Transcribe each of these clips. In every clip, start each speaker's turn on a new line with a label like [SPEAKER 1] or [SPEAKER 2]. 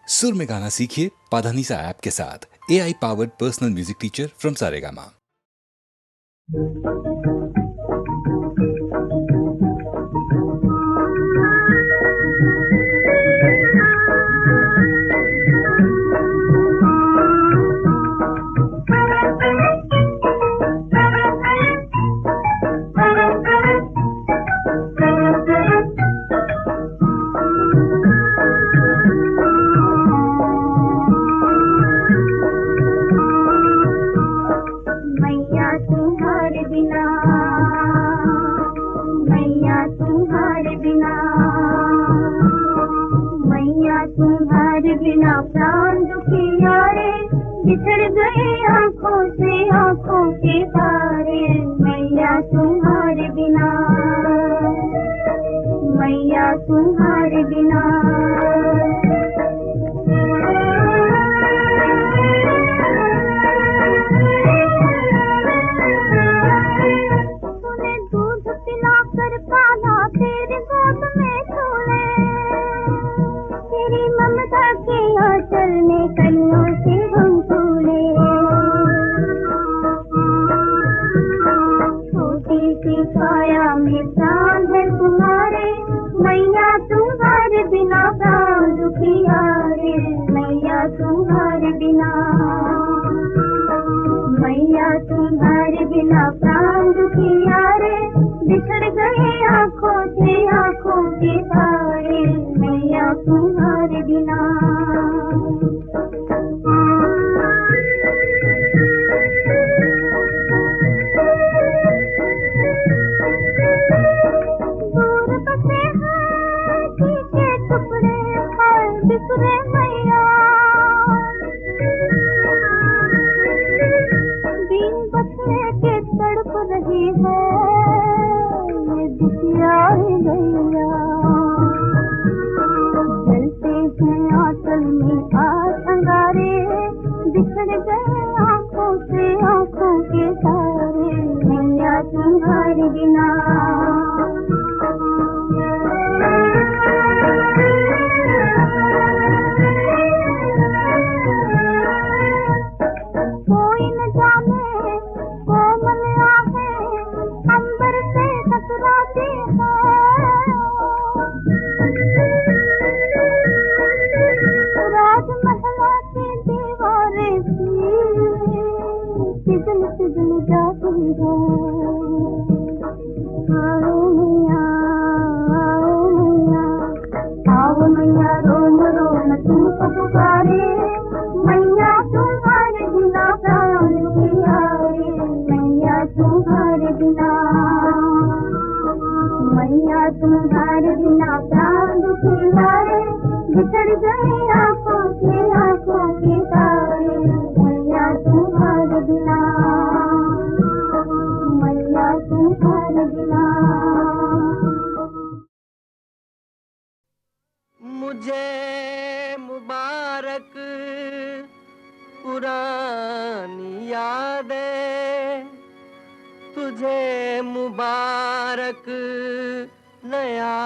[SPEAKER 1] सुर में गाना सीखिए पाधानीसा ऐप के साथ। AI powered personal music teacher from Saregama.
[SPEAKER 2] तुम्हारे बिना प्राण दुखिया रे, बिछड़ गए आँखों से आँखों के तारे। मैया तुम्हारे बिना, मैया तुम्हारे बिना। तूने दूध पिलाकर पाला, तेरे गोद में सोए, तेरी ममता के आंचल में कलियों से हम फूले। छोटी सी छाया में प्राण है तुम्हारे, मैया तुम्हारे बिना प्राण दुखिया रे। मैया तुम्हारे बिना, मैया तुम्हारे बिना प्राण दुखिया रे, बिछड़ गए आँखों से आँखों के तारे। मैया तुम्हारे बिना। दूर बसे हैं के टुकड़े हैं बिखरे मैया, दिन बसे के तड़प रही है ये दुखिया नैया। जलते हैं आंचल में आज अंगारे, बिछड़ गए आँखों से आँखों के तारे। मैया तुम्हारे बिना। कोई न जाने कोमल आहें अंबर से टकराती हैं, राजमहल की दीवारें भी पिघल पिघल जाती हैं। आओ मैया, आओ मैया, रोम रोम तुमको पुकारे। मैया तुम्हारे बिना प्राण दुखिया रे। मैया तुम्हारे बिना, मैया तुम्हारे बिना प्राण दुखिया रे, बिछड़ गए आँखों के तारे। मैया तुम्हारे बिना, मैया तुम्हारे बिना।
[SPEAKER 3] मुझे मुबारक पुरानी यादें, तुझे मुबारक नया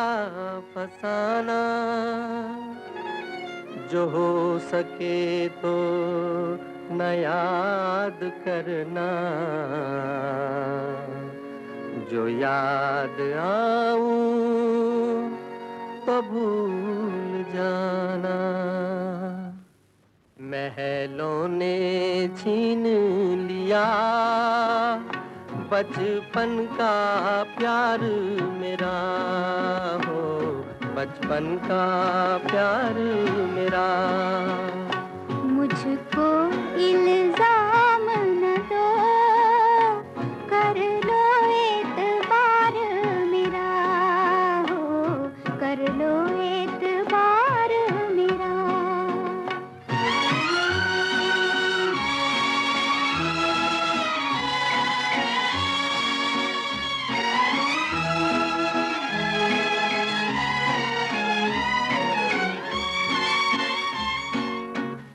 [SPEAKER 3] फसाना। जो हो सके तो न याद करना, जो याद आऊं तो भूल जाना। महलों ने छीन लिया बचपन का प्यार मेरा, हो बचपन का प्यार मेरा।
[SPEAKER 2] मुझको इल्जाम न दो, कर लो एतबार मेरा, हो कर लो एतबार मेरा।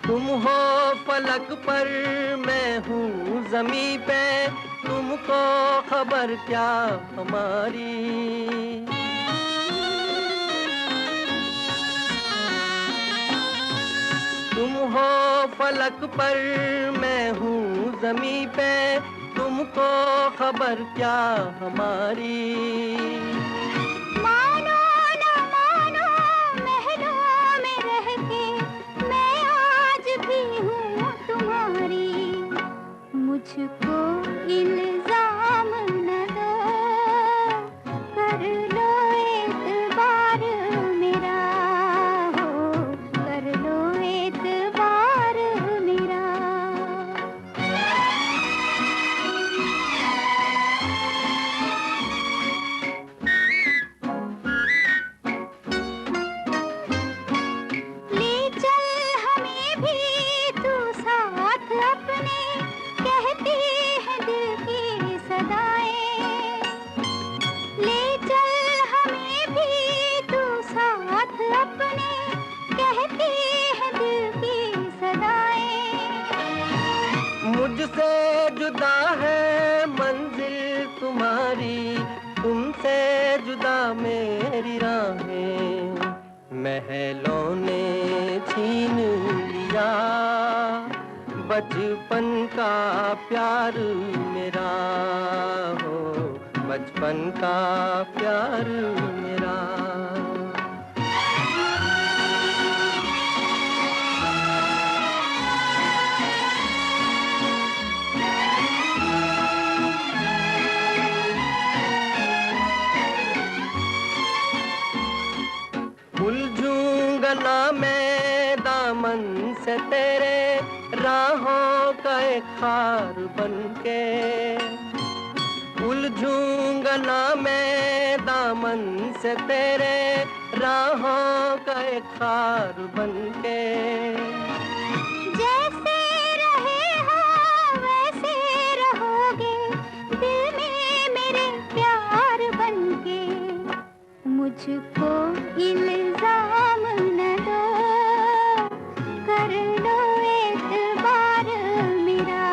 [SPEAKER 3] तुम हो फलक पर, मैं हूँ ज़मीं पे, तुमको खबर क्या हमारी। तुम हो फलक पर मैं हूँ ज़मीं पे, तुमको खबर क्या हमारी।
[SPEAKER 2] मानो न मानो महलों में रह के मैं आज भी हूँ तुम्हारी। मुझको इल्जाम न दो, कर लो एतबार मेरा, हो कर लो एतबार मेरा। ले चल हमें भी तू साथ अपने, कहती है दिल की सदाएं। ले चल हमें भी तू साथ अपने, कहती है दिल की सदाएं।
[SPEAKER 3] मुझसे जुदा है मंजिल तुम्हारी, तुमसे जुदा मेरी राहें। महलों ने छीन लिया बचपन का प्यार मेरा, हो बचपन का प्यार मेरा। उलझूंगा ना मैं दामन से तेरे, राहों का एक खार बनके। उलझूंगा ना मैं दामन से तेरे, राहों का एक खार बनके।
[SPEAKER 2] जैसे रहे हो वैसे रहोगे, दिल में मेरे प्यार बनके। मुझको इल्जाम न दो, कर लो एतबार मेरा,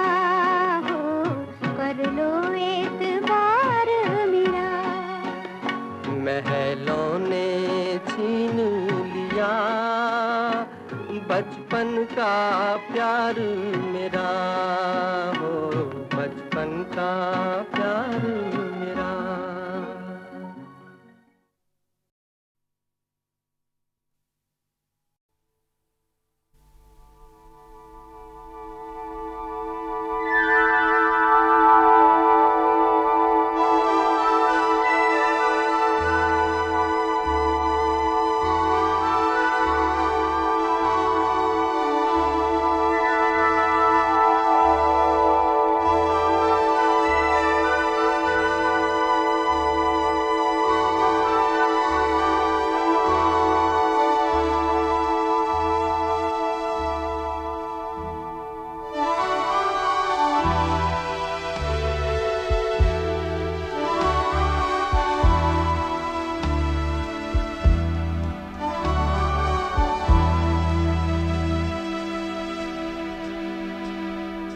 [SPEAKER 2] हो कर लो एतबार मेरा।
[SPEAKER 3] महलों ने छीन लिया बचपन का प्यार मेरा, हो बचपन का प्यार मेरा।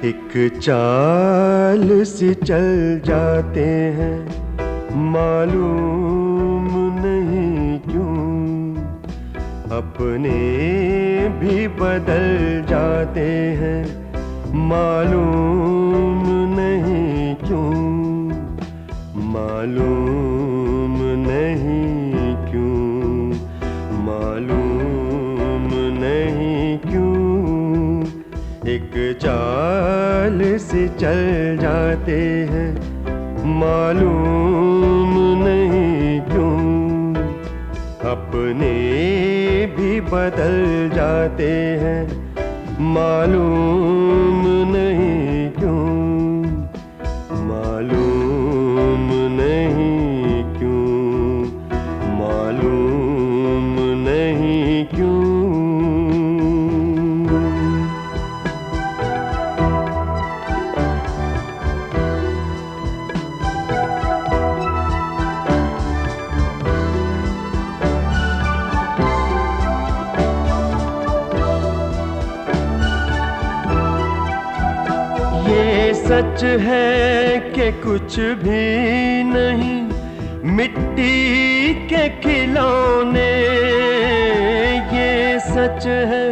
[SPEAKER 4] एक चाल से चल जाते हैं मालूम नहीं क्यों, अपने भी बदल जाते हैं मालूम नहीं क्यों, मालूम नहीं क्यों, मालूम नहीं क्यों। एक चाल से चल जाते हैं मालूम नहीं क्यों, अपने भी बदल जाते हैं मालूम नहीं क्यों, मालूम नहीं क्यों, मालूम नहीं क्यों। सच है कि कुछ भी नहीं मिट्टी के खिलौने, ये सच है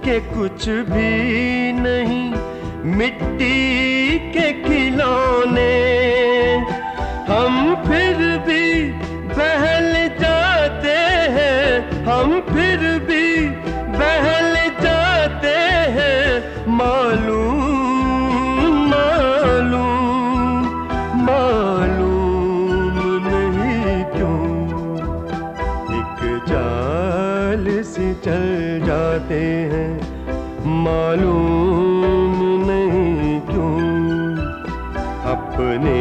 [SPEAKER 4] के कुछ भी नहीं, मिट्टी के खिलौने। हम फिर भी बहल जाते हैं, हम फिर भी बहल जाते हैं। मालूम मालूम मालूम नहीं क्यों एक चाल से चल जाते हैं। मालूम नहीं क्यों अपने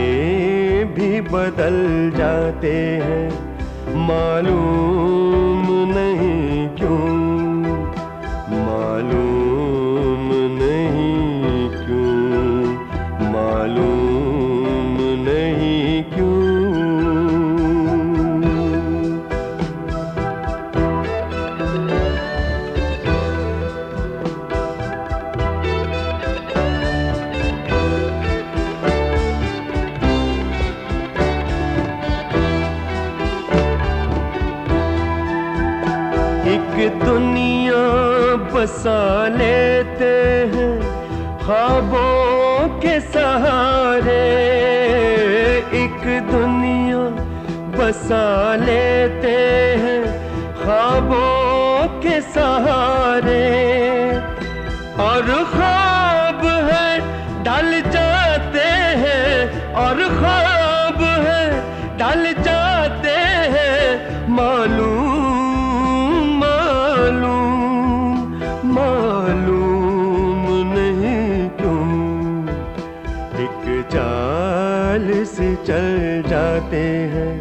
[SPEAKER 4] भी बदल जाते हैं। मालूम नहीं क्यों, मालूम नहीं क्यों, मालूम नहीं क्यों। एक दुनिया बसा लेते हैं ख्वाबों के सहारे। एक दुनिया बसा लेते हैं ख्वाबों के सहारे। और ख्वाब है ढल जाते हैं, और ख्वाब है ढल जाते हैं। मालूम मालूम नहीं क्यों एक चाल से चल जाते हैं।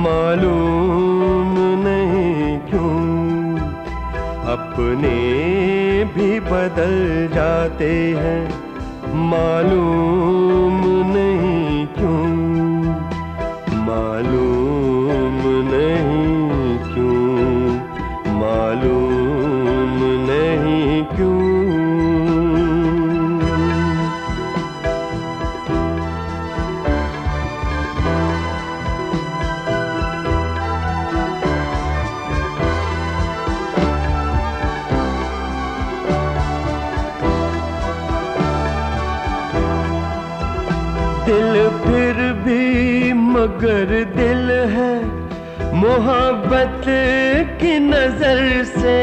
[SPEAKER 4] मालूम नहीं क्यों अपने भी बदल जाते हैं। मालूम नहीं क्यों, मालूम नहीं क्यों, मालूम नहीं क्यों। दिल फिर भी मगर दिल है मोहब्बत की नजर से।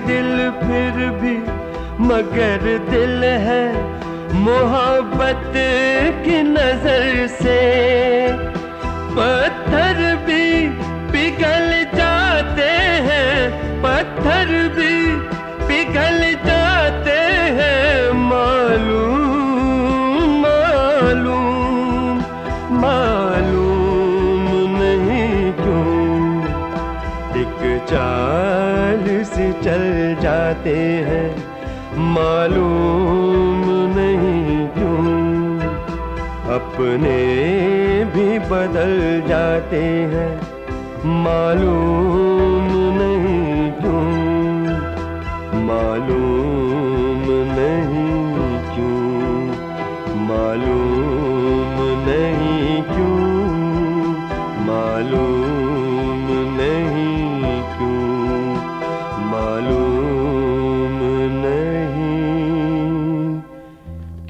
[SPEAKER 4] दिल फिर भी मगर दिल है मोहब्बत की नजर से। पत्थर भी पिघल जाते हैं, पत्थर भी पिघल जाते हैं। मालूम मालूम नहीं क्यों एक चाल से चल जाते हैं। मालूम नहीं क्यों अपने भी बदल जाते हैं। मालूम नहीं क्यों, मालूम नहीं क्यों, मालूम नहीं क्यों, मालूम नहीं क्यों, मालूम नहीं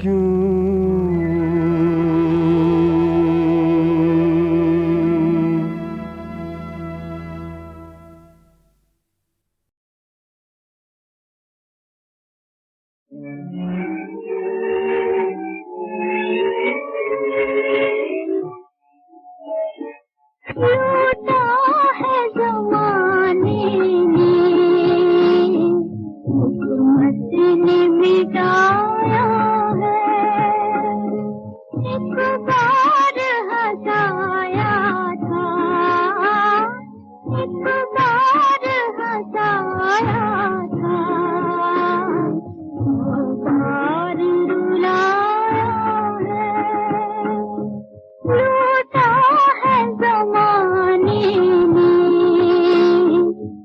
[SPEAKER 4] क्यों।
[SPEAKER 2] लूटा है ज़माने ने, हुकूमत ने मिटाया है। एक बार हंसाया था, एक बार हंसाया था, दो बार रुलाया है। लूटा है ज़माने ने,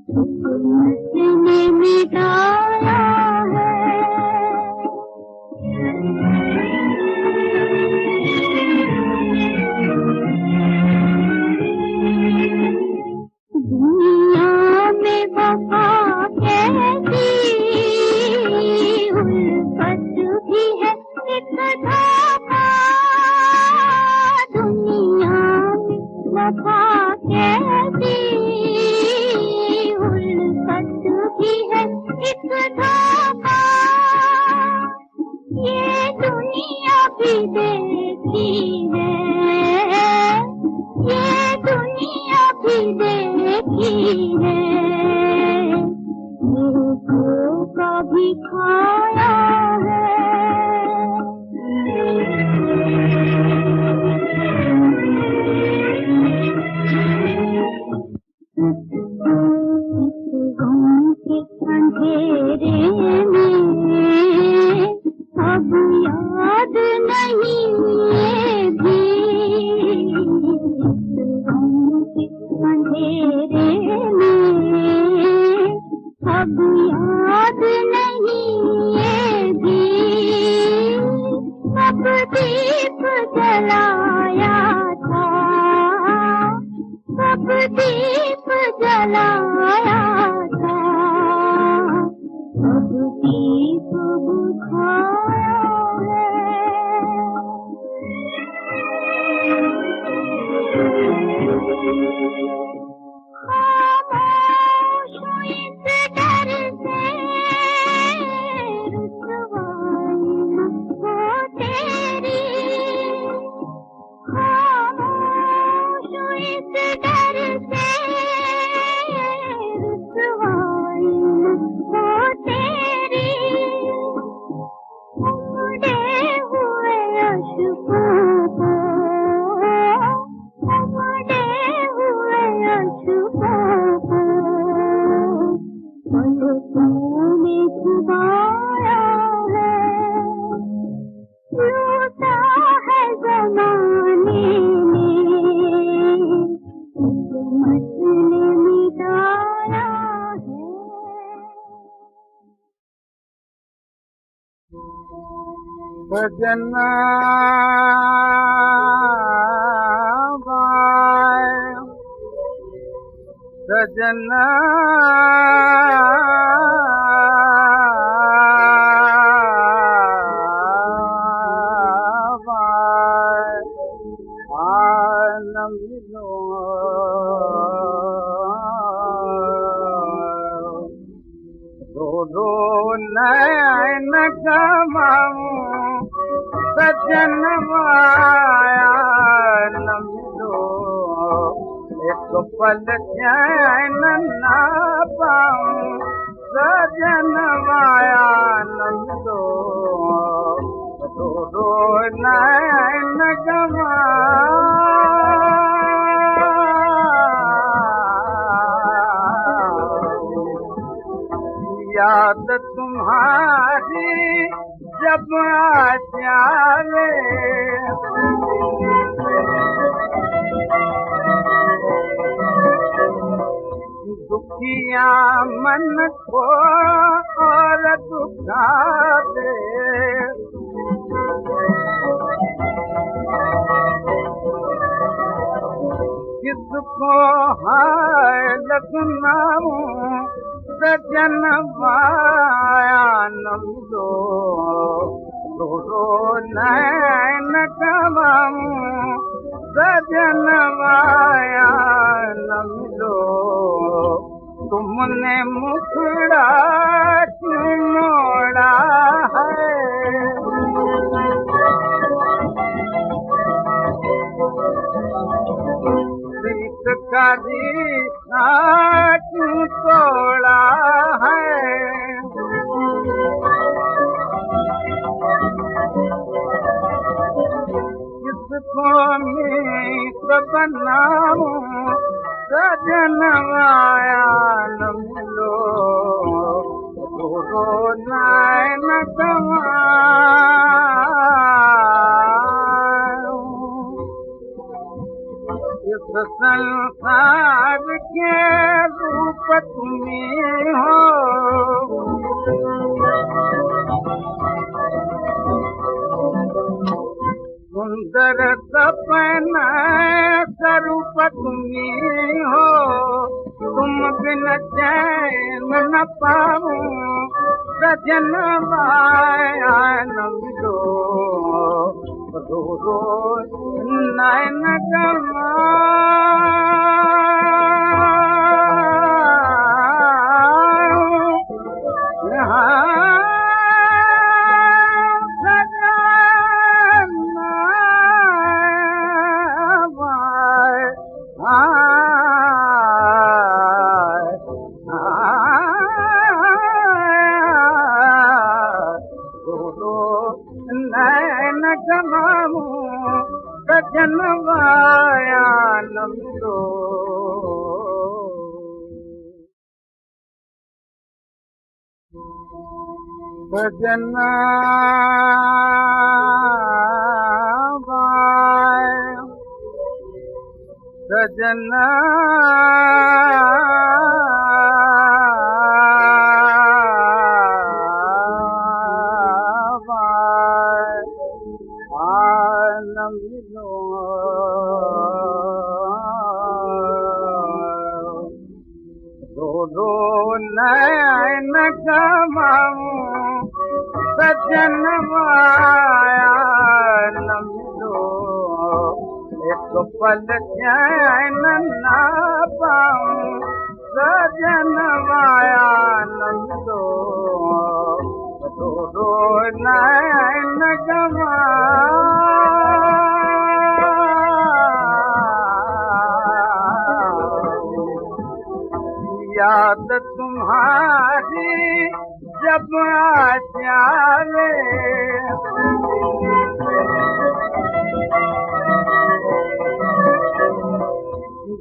[SPEAKER 2] हुकूमत ने मिटाया है। दुनिया में वफा कैसी धोखा ये दुनिया भी देखी है, ये दुनिया भी देखी है, ये धोखा भी खाया है। गम के अंधेरे में अब याद नहीं ये भी, गम के अंधेरे में अब याद नहीं ये भी, कब दीप जलाया था, कब दीप जलाया था, कब दीप बुझाया है। खामोश हूँ इस डर से रुसवाई हो तेरी, खामोश हूँ इस डर से रुसवाई हो तेरी, उमड़े हुए अश्कों को, उमड़े हुए अश्कों को पलकों में छुपाया है, लूटा है ज़माने ने, किस्मत ने मिटाया है।
[SPEAKER 5] सजना बाय, सजना बाय, न मिलो रो रो नैन कमाऊं, सजन माया न मिलो, एक पल चैन ना पाऊं, सजन माया न मिलो, रो रो नैन याद तुम्हारी जब आ जावे, दुखिया मन को और दुखावे, किसको हाय लगनाऊं, सजन माया न मिलो, रो रो नैन कमाऊं, सजन माया न मिलो, तुमने मुखड़ा क्यों मोड़ा है, प्रीत का दीना क्यों तोड़ा है, किसको मीत बनाऊं, सजन माया न मिलो, रो रो नैन इस संसार के रूप तुम्हीं हो, सुंदर सपना स्वरूप तुम्हीं हो, तुम बिन चैन न पाऊं, सजन माया न मिलो, रो रो नैन कमाऊं सजन वाया न मिलो सजन वाया सजन न मिलो रो नैन कमाऊं सजन वाया न मिलो एक पल चैन न पाऊं सजन वाया न मिलो रो नैन याद तुम्हारी जब आ जावे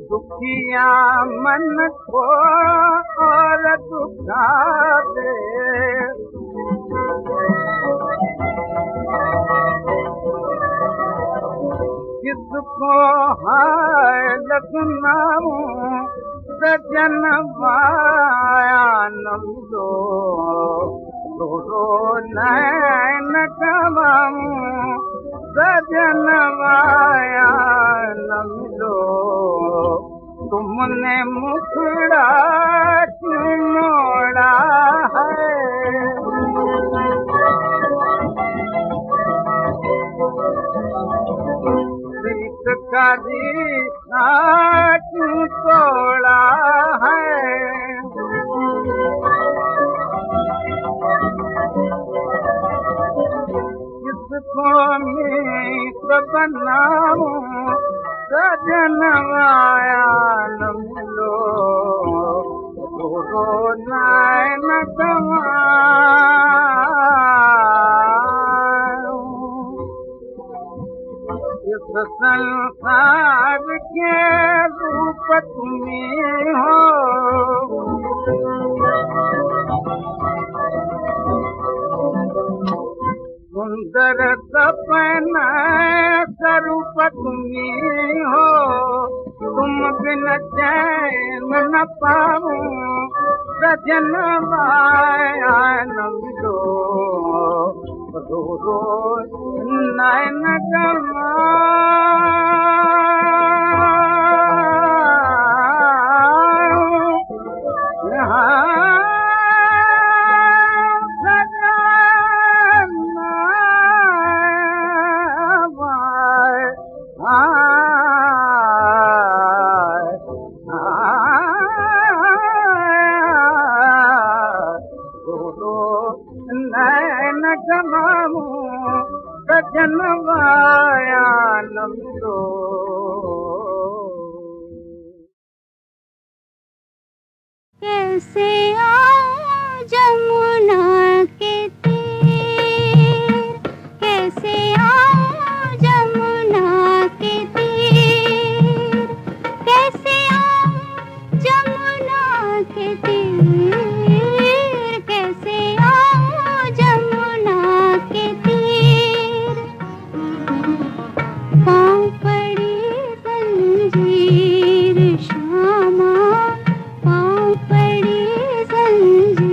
[SPEAKER 5] दुखिया मन को और दुखावे किसको हाल सुनाऊं सजन वाया न मिलो रो नैन कमाऊं सजन वाया न मिलो तुमने मुखड़ा क्यों मोड़ा है प्रीत का दीना क्यों तोड़ा है किसको मीत बनाऊं सजन वाया न मिलो रो नैन इस संसार के रूप तुम्हें हो सुंदर सपना स्वरूप तुम्हें हो तुम बिन चैन न पाऊं सजन वाया न मिलो रो नैन सजन वाया न मिलो
[SPEAKER 2] कैसे आऊं जमुना के तीर कैसे आऊं जमुना के तीर कैसे आऊं जमुना के तीर कैसे आऊं जमुना के तीर पाँव पड़ी जंजीर श्यामा पाँव पड़ी जंजीर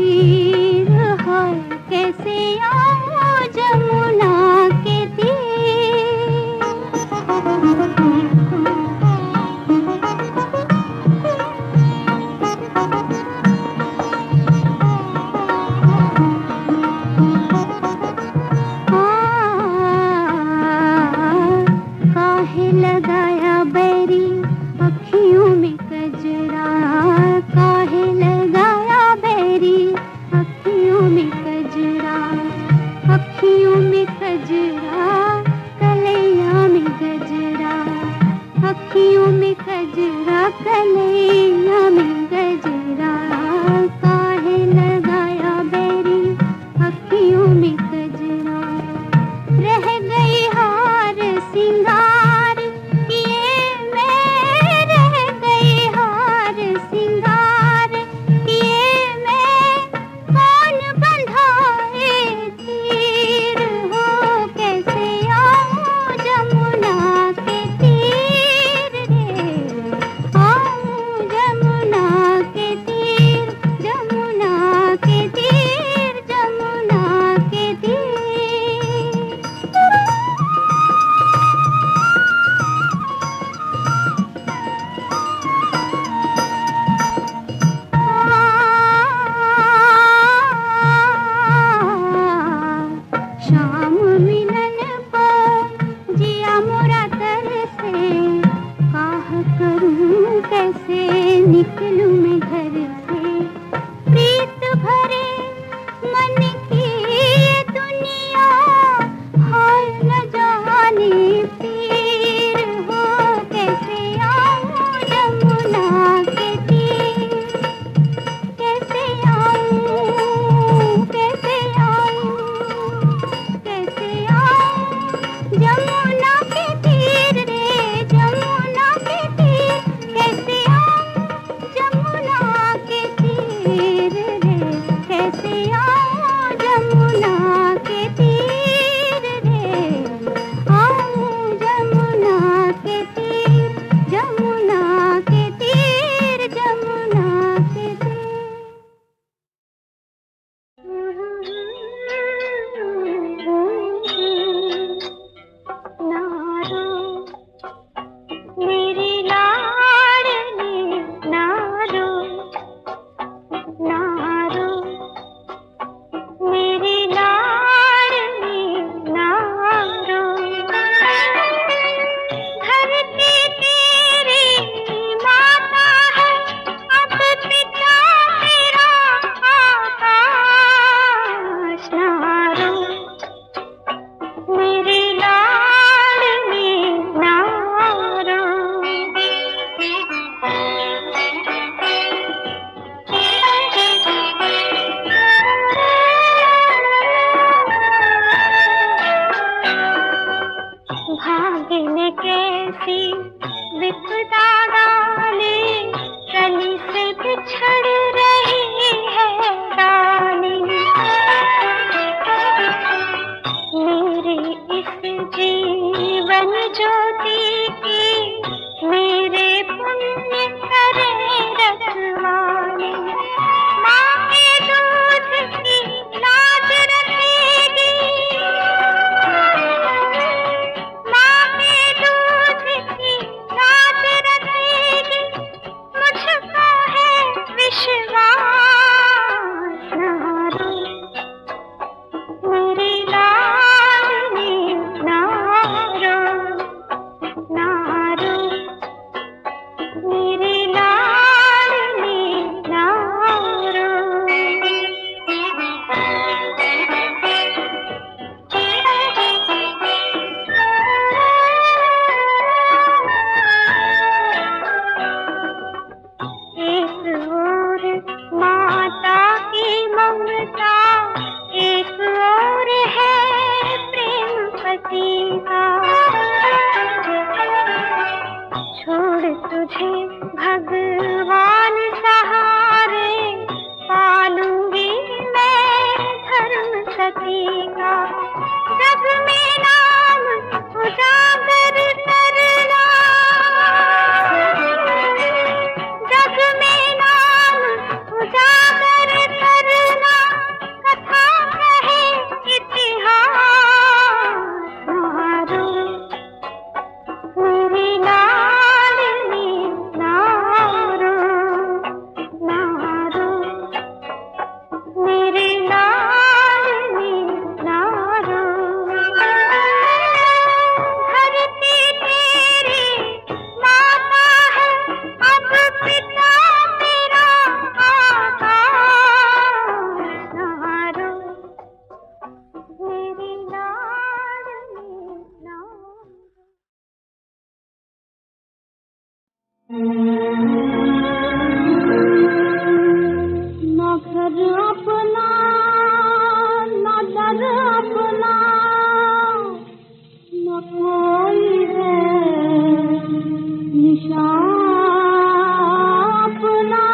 [SPEAKER 2] सकेगा जग में नाम उजागर करना, जग में नाम उजागर करना, कथा कहे इतिहास मारो मेरी लाडली नारो, नारो मेरी लाडली नारो। धरती तेरी माता है, अब पिता तेरा आकाश नारो मेरी लाडली नारो। ना घर अपना ना दर अपना, न कोई है निशान अपना,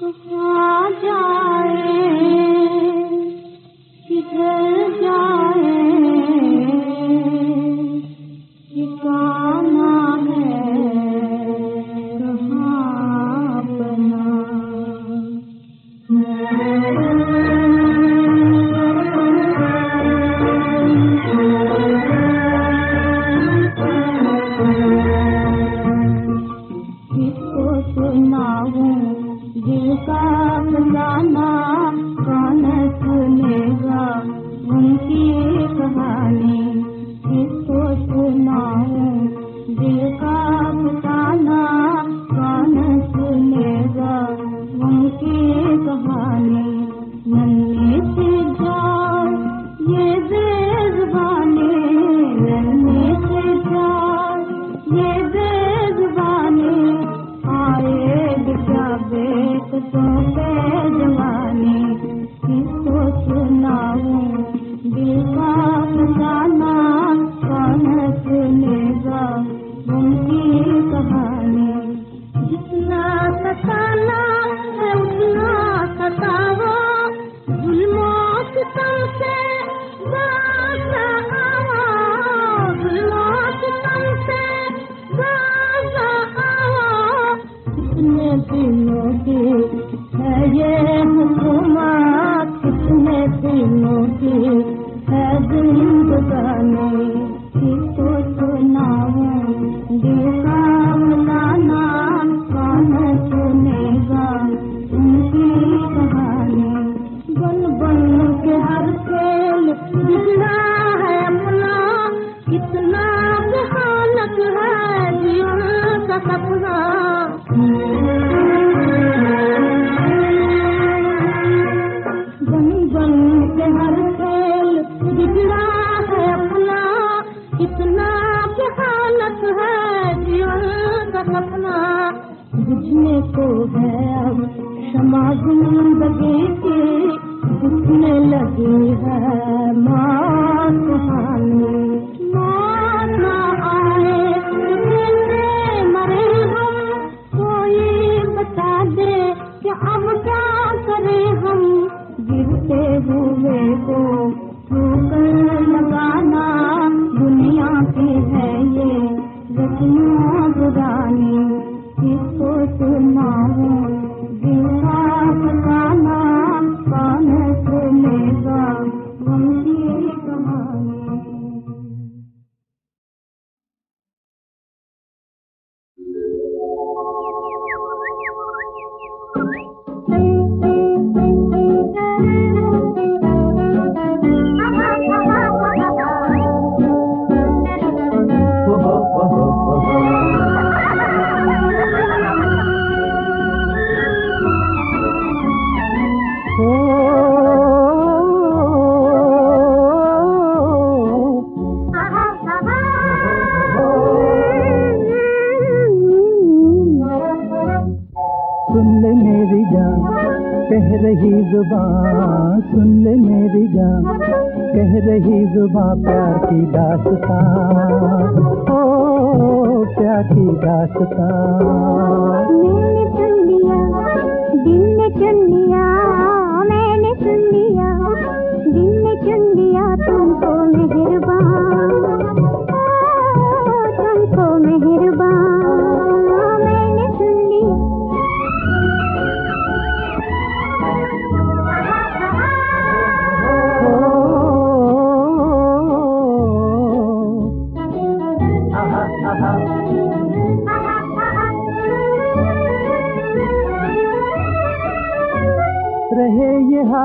[SPEAKER 2] कहाँ जाए किधर जाए ठिकाना है कहाँ अपना। किसको सुनाऊं दिल का फसाना, कौन सुनेगा उनकी कहानी। किसको सुनाऊं दिल का फसाना, कौन सुनेगा उनकी कहानी। नन्हे से जाओ ये बेज़ुबानी, नन्हे से जाओ ये बेज़ुबानी, आएगी क्या बेकसों पे जवानी। किसको सुनाऊं दिल का फसाना, कौन सुनेगा उनकी कहानी। जितना सताना है उतना सताओ, जुल्मों सितम से बाज़ आओ, जुल्मों सितम से बाज़ आओ। कितने दिनों की है ये हुकूमत, कितने दिनों की है जिंदगानी। किसको सुनाऊं दिल का फसाना, कौन सुनेगा उनकी कहानी। बन बन के हर खेल बिगड़ा है अपना, कितना भयानक है जीवन का सपना। बन बन के हर खेल बिगड़ा है अपना, कितना भयानक है जीवन का सपना। बुझने को है अब क्षमा जिंदगी की, बुझने लगी है मौत कहानी। मौत ना आए जिंदे मरे हम, कोई बता दे कि अब क्या करें हम। गिरते हुए को ठोकर लगाना, दुनिया की है ये रस्मों पुरानी। किसको सुनाऊं दिल का फसाना, कौन सुनेगा उनकी कहानी।
[SPEAKER 6] कह रही जुबान, सुन ले मेरी जान, कह रही जुबान प्यार की दास्तां, ओ प्यार की दास्तां।
[SPEAKER 2] मैंने सुन लिया, दिल ने चुन लिया, मैंने सुन लिया,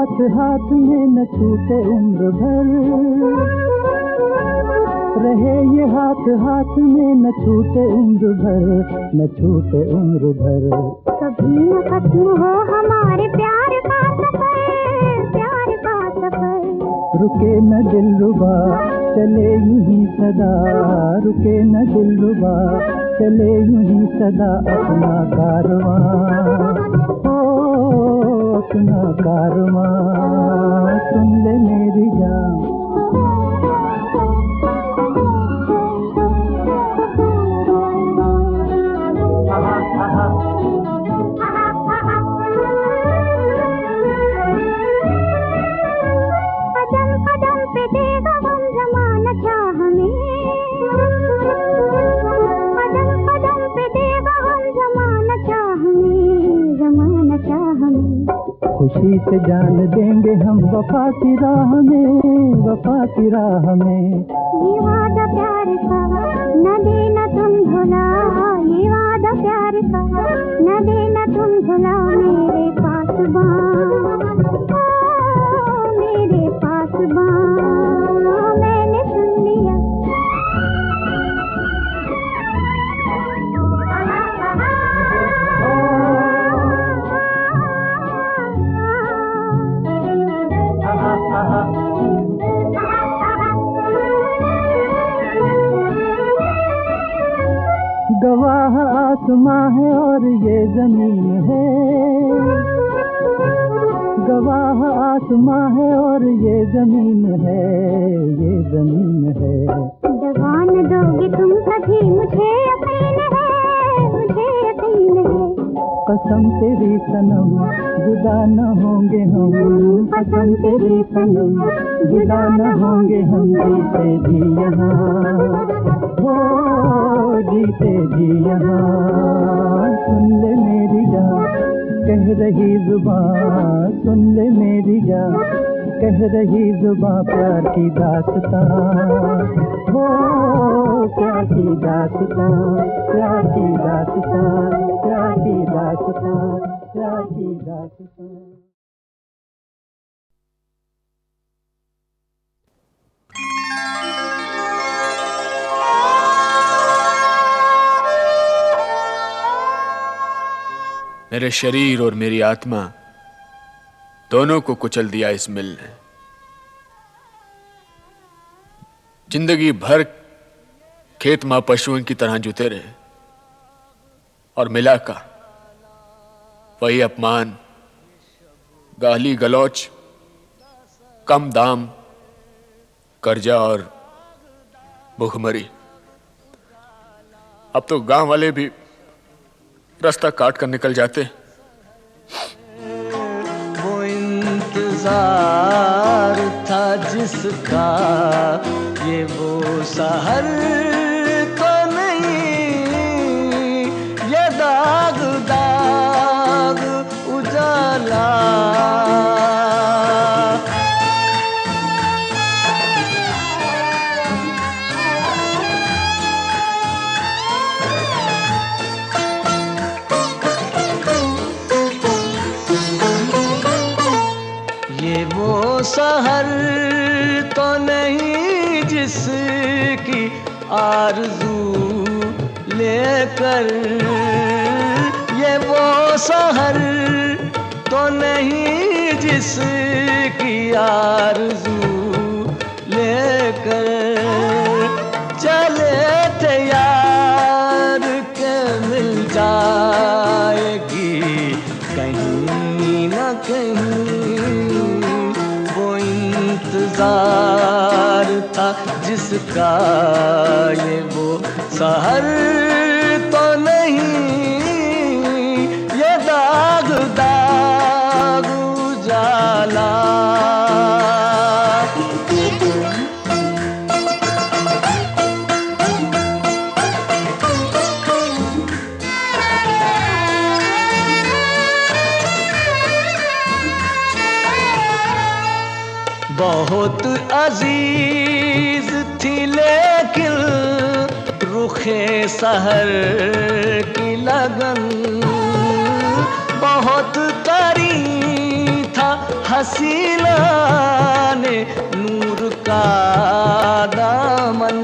[SPEAKER 6] हाथ हाथ में न छूटे उम्र भर, रहे ये हाथ हाथ में न छूटे उम्र भर, न छूटे उम्र भर।
[SPEAKER 2] कभी न खत्म हो हमारे प्यार का सफर, प्यार का सफर।
[SPEAKER 6] रुके न दिलरुबा चले यूं ही सदा, रुके न दिलरुबा चले यूं ही सदा अपना कारवां, ओ अपना कारवां। सुन ले मेरी जान, खुशी से जान देंगे हम वफा की राह में, वफा की राह में।
[SPEAKER 2] ये वादा प्यार का न देना तुम भुला, ये वादा प्यार का न देना तुम भुला। मेरे पास मेरे पास मैंने सुन लिया।
[SPEAKER 6] गवाह आसमां है और ये जमीन है, गवाह आसमां है और ये जमीन है, ये जमीन है।
[SPEAKER 2] दगा न दोगे तुम कभी मुझे यकीन है, मुझे यकीन है।
[SPEAKER 6] कसम तेरी सनम जुदा न होंगे हम, कसम तेरी सनम जुदा न होंगे हम। जीते जी यहाँ, हो जीते जी यहाँ। सुन ले मेरी जान कह रही जुबान, सुन ले मेरी जान कह रही जुबान प्यार की दास्तां, हो प्यार की दास्तां, प्यार की दास्तां, प्यार की दास्तां, प्यार की दास्तां।
[SPEAKER 7] मेरे शरीर और मेरी आत्मा दोनों को कुचल दिया इस मिल ने। जिंदगी भर खेत मां पशुओं की तरह जुते रहे और मिला का वही अपमान, गाली गलौच, कम दाम, कर्जा और भूखमरी। अब तो गांव वाले भी रास्ता काट कर निकल जाते।
[SPEAKER 3] वो इंतजार था जिसका, ये वो सहर तो नहीं, ये दाग दाग उजाला। सहर तो नहीं जिसकी आरज़ू लेकर, ये वो सहर तो नहीं जिसकी आरज़ू लेकर चले थे यार के मिल जाएगी कहीं न कहीं। इंतजार था जिसका, ये वो सहर तो नहीं, ये दाग दाग उजाला। बहुत अजीज थी लेकिन रुखे सहर की लगन, बहुत करीब था सीलाने नूर का दामन,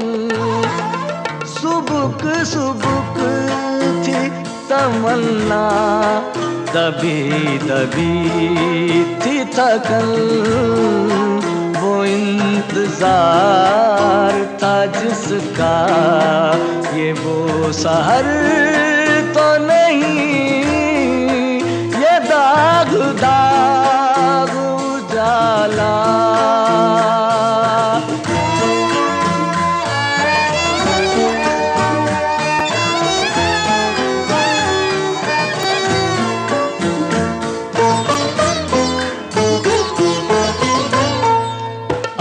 [SPEAKER 3] सुबुक सुबुक थी तमन्ना, दबी दबी थी थकन, वो इंतजार था जिसका, ये वो सहर तो नहीं, ये दाग दाग उजाला।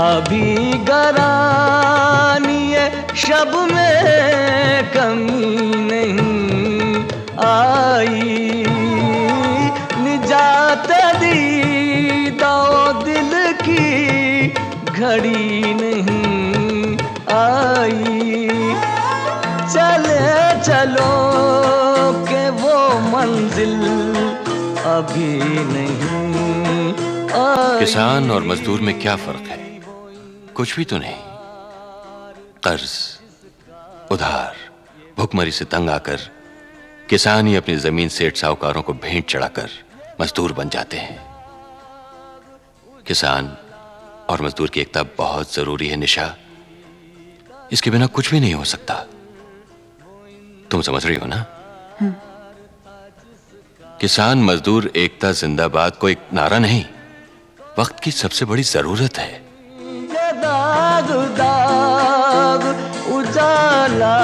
[SPEAKER 3] अभी गरानिए शब में कमी नहीं आई, निजात दी दो दिल की घड़ी नहीं आई। चले चलो के वो मंजिल अभी नहीं आई।
[SPEAKER 8] किसान और मजदूर में क्या फर्क है? कुछ भी तो नहीं। कर्ज, उधार, भुखमरी से तंग आकर किसान ही अपनी जमीन सेठ साहूकारों को भेंट चढ़ाकर मजदूर बन जाते हैं। किसान और मजदूर की एकता बहुत जरूरी है निशा, इसके बिना कुछ भी नहीं हो सकता। तुम समझ रही हो ना? किसान मजदूर एकता जिंदाबाद को एक नारा नहीं, वक्त की सबसे बड़ी जरूरत है।
[SPEAKER 3] दाग दाग उजाला।